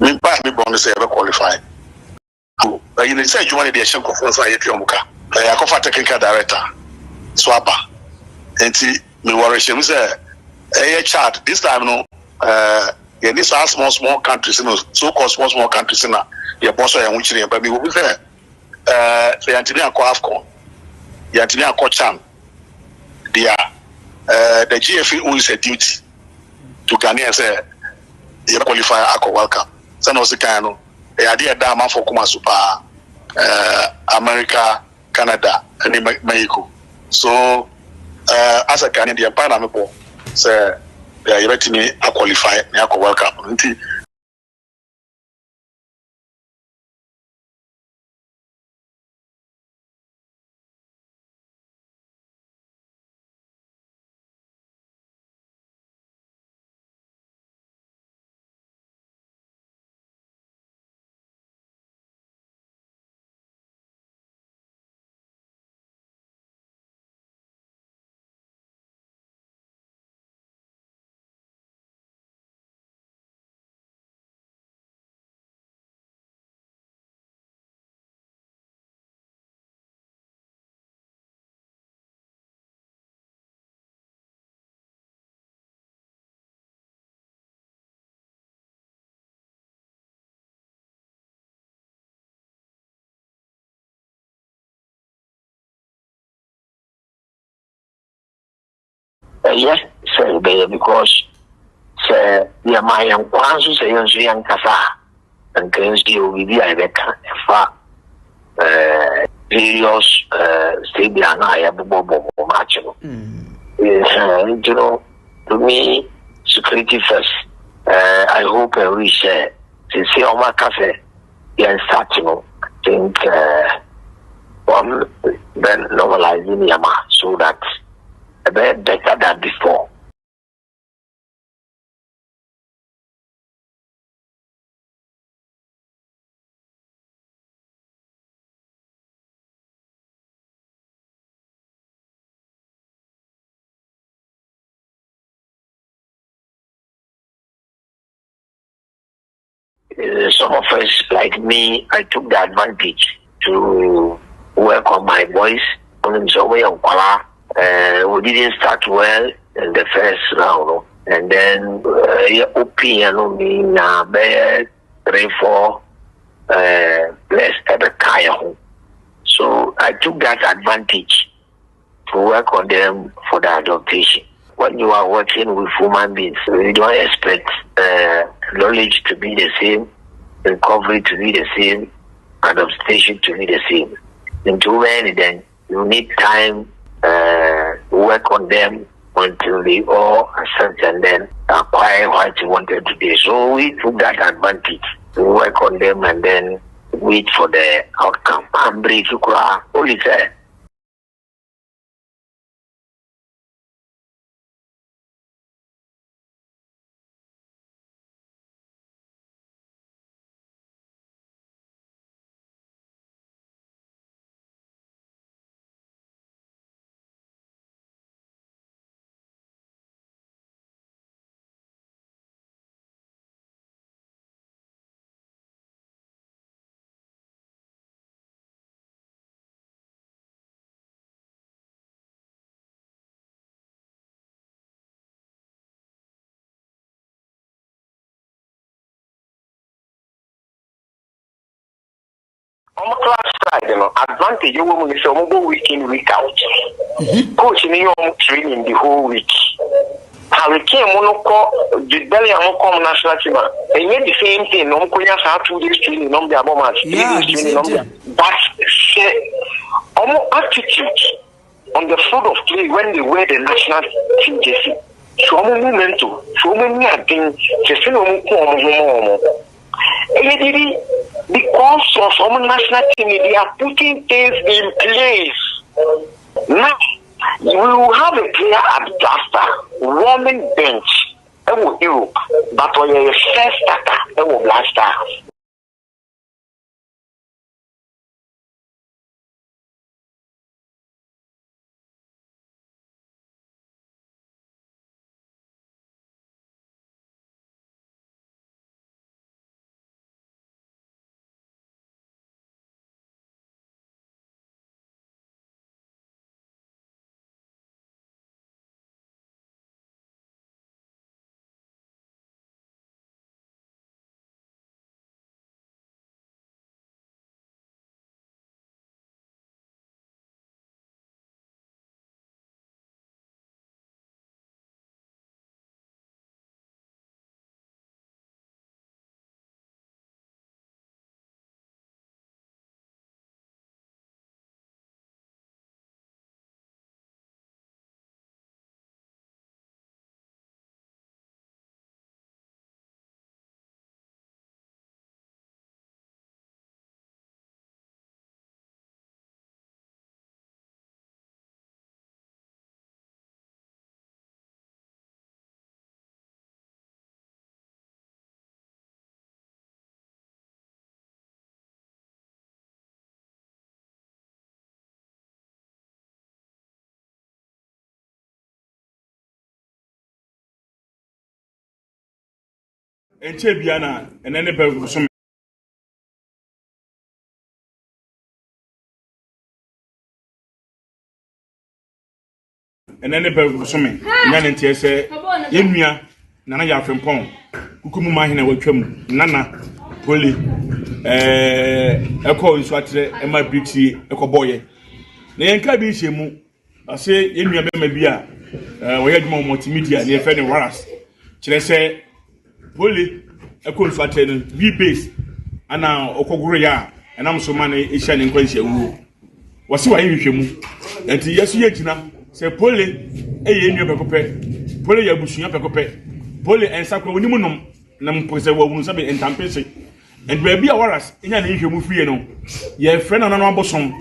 Me pass me born say ever qualify. You say you want the action conference I Yomuka. I cover technical director. Swapa. And me worry she say a chart this time no yeah, these are small countries, so-called small countries in your boss and which but me will be there. So Antonia Coafcon, the Antonia Cochan, the GFE is a duty to Ghanaian say you qualify Aqua World Cup. So no Sikano, a idea dama for Kuma Super America, Canada, and Mexico. So as a Canadian Panama, say you let me qualify Aqua World Cup. Yes, sir, because sir, yeah, my young Kwanzu say young Kasa and can see you with the Ibeka various stadium I have bobo match. You know, to me, security first. I hope we share. Since Oma Cafe, yeah, start to think one then normalizing Yama so that a bit better than before. Some of us, like me, I took the advantage to work on my voice. We didn't start well in the first round, and then me na 3-4 less ever kaya. So I took that advantage to work on them for the adaptation. When you are working with human beings, you don't expect knowledge to be the same, recovery to be the same, adaptation to be the same. In too many, then you need time to work on them until they all accept and then acquire what you wanted to do. So we took that advantage to work on them and then wait for the outcome. I'm brave to cry. Only say. On class side, advantage you will say go week in, week out. Coach in your training the whole week. Hurricane Monoco, the belly and come national team. And yet the same thing, no Korea 2 days training, no the above match. But attitude on the field of play when they wear the national team jersey. So many mental, so many things, just because of some national team, they are putting things in place. Now, we will have a player at Blaster, warming bench, Europe, but when you're first starter, Blaster. enche bia na enene be so enene be so me nya ne ntie se yenua nana ya afempon kukumu mahina watwam nana poli eko nso atre ema brixi eko boye na yenka bi hyemu ase yenua be ma bi a woyɛ dwuma multimedia ne efe ne waras kire se poli eko nso atre no bi base ana okogoro ya enam so ma ne ehia ne nkwanhyia wuo wose wa yehwehwemu enti yesu yegina se poli eye enua bekope poli ya busua bekope poli ensakro wonimu nom na mpose wa wunu sabe entampese and baby waras enya na yehwemu fie no ye frɛ na no abosom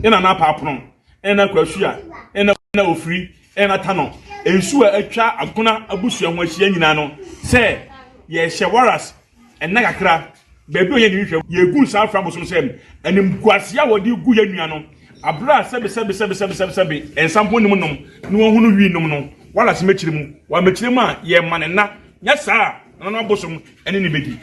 ena na paapron ena kwasua ena ofiri ena tano ensu a atwa agona abusua ho ahia nyina no se ye hye waras ena kakra baby oye ni hwehwem ye gu sa afra bosom sem enim kwasia wodi gu ya nua no abra sebe ensampo nim nom no hunu wi nom no waras mechiri mu wa mechiri mu a ye manena nya saa na no abosom ene ni bedi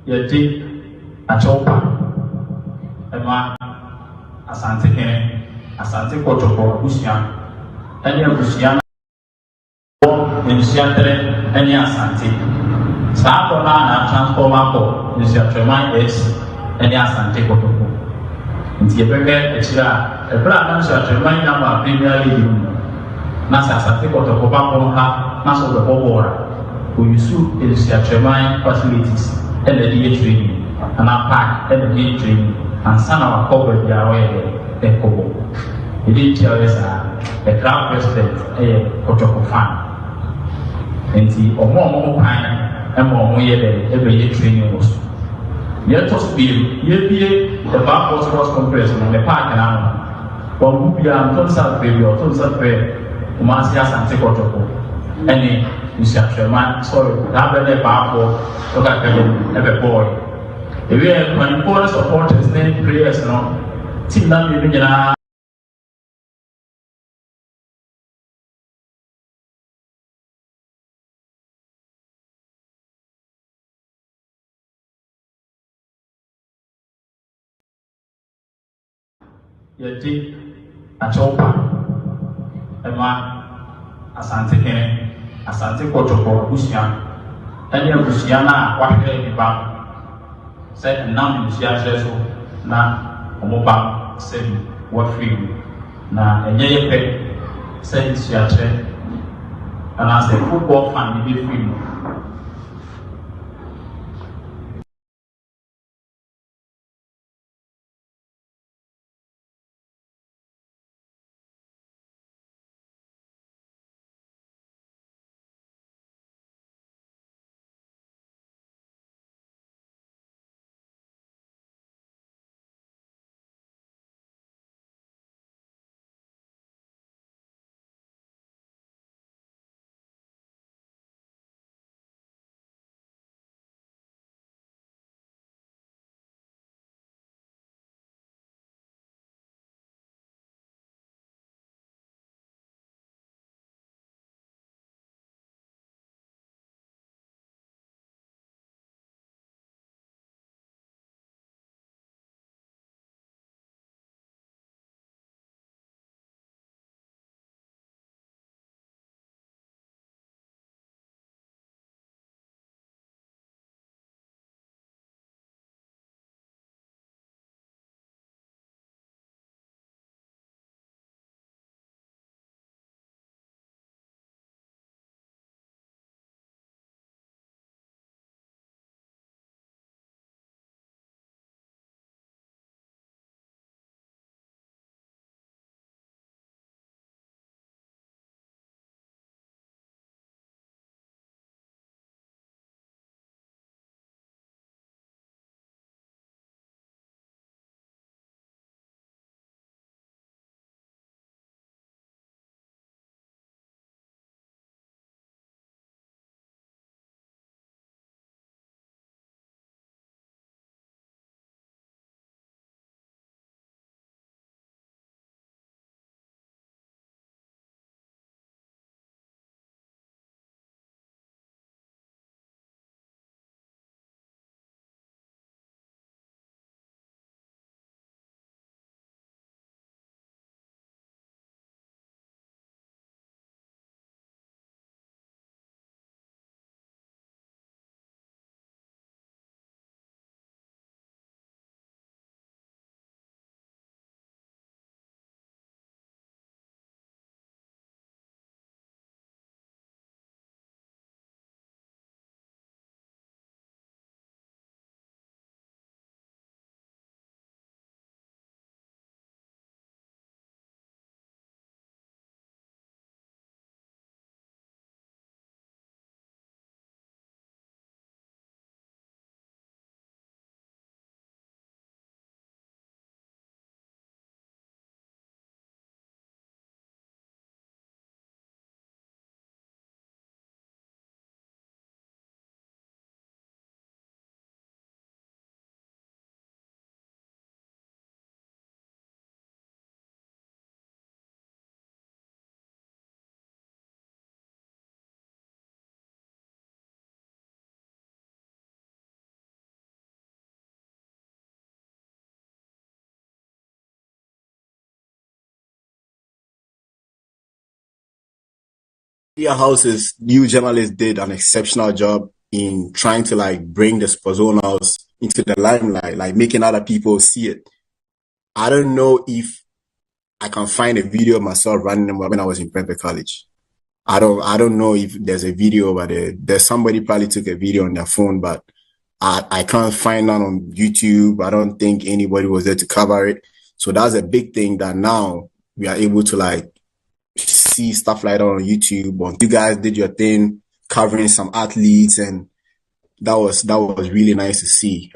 yɛde akyɛwpa ɛma asante kene asante kɔtɔkɔ abusua ɛne abusua wɔ nsuatere ɛne asante saa kɔ na transport akɔ nsuatreman s ɛne asante kɔtɔkɔ nti yɛbɛhwɛ akyire a ɛberɛ a na nsuatreman nam a premier league mu na sɛ asante kɔtɔkɔ bakɔ ha na sɛ ɔbɛbɔ bɔɔla ɔyusu nsuatreman facilities and the day training and our park and the day training and some of our cover the away the cobo. The day tell us the ground president a Kotoko fan. And the more pine and more year every year training was. Yet to speed, ye the back was compressed on the park and arm. One would be on Tonsa baby or Tonsa fair, Umasias and Tekotoko. Any Mr. sorry, that better powerful, look at every boy. If we have one important supporters, name players, no, team that we begin. Yeti Achopa Emma Asante Kene Asante Kotoko Busian any of Busiana what the bank said now in Siaso na Omoba said what free na a yepe said Siatre and as a football fan be free. Media houses, new journalists did an exceptional job in trying to like bring the Spazzonas into the limelight, like making other people see it. I don't know if I can find a video of myself running them when I was in prep college. I don't know if there's a video, but there's somebody probably took a video on their phone, but I can't find that on YouTube. I don't think anybody was there to cover it. So that's a big thing that now we are able to like see stuff like that on YouTube. Or you guys did your thing covering some athletes, and that was really nice to see.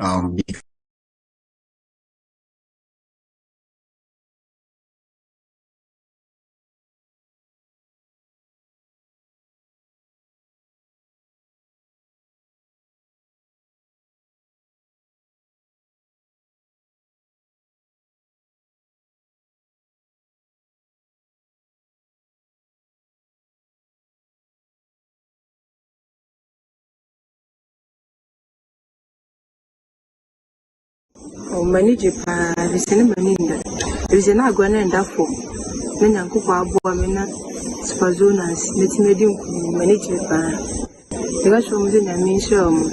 Mani jipa bisini mani nda bisina agwana nda fo na nyankuko abo amena spazonas metimedi nku mani jipa ega show mze na minsho mu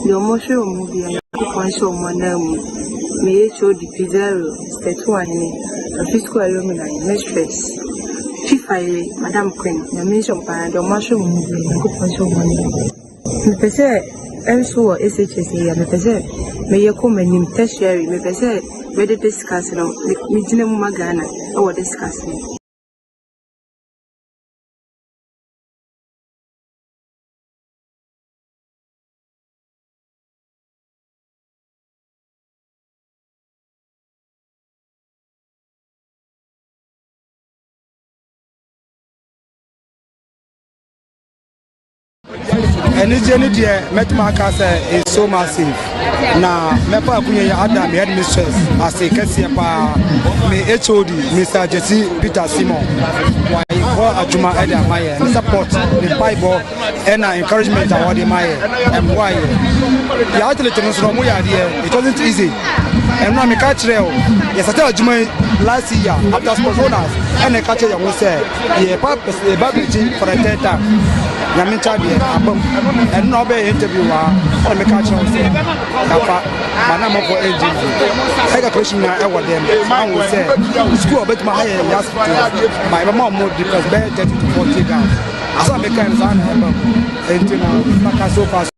de omo show mu bi nyankuko show mu na mu me show di pizarro state one ni fiscal alumni mistress fifa madam queen na minsho pa de omo show mu bi nyankuko show mu na pese enso SHS ya me pese me yeko manim tertiary me pese we dey discuss no me jina mu magana e wo discuss no And this journey there, is so massive. Now, my Adam, headmistress, as a Kessiapa, me HOD, Mr. Jesse Peter Simon, why Ajuma Eda Maya, support the Bible and encouragement award the Maya, and why the athlete from it wasn't easy. And now, I catch rail. Yes, I tell Juma last year after Spofonas, and I catch you say, yeah, purpose the Babylon for a third time. Yamincha de abom and no be interview or me catch on say kafa manamo for agency I got question na e wo dem I will say school bet my higher yas my mom more because be 30 to 40 down as I make kind of and you know so far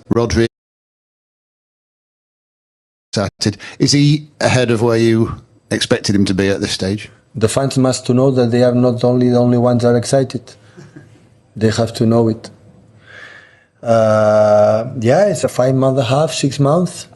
Rodri started. Is he ahead of where you expected him to be at this stage? The fans must to know that they are not only the only ones that are excited. They have to know it. Yeah, it's a 5 month and a half, 6 months.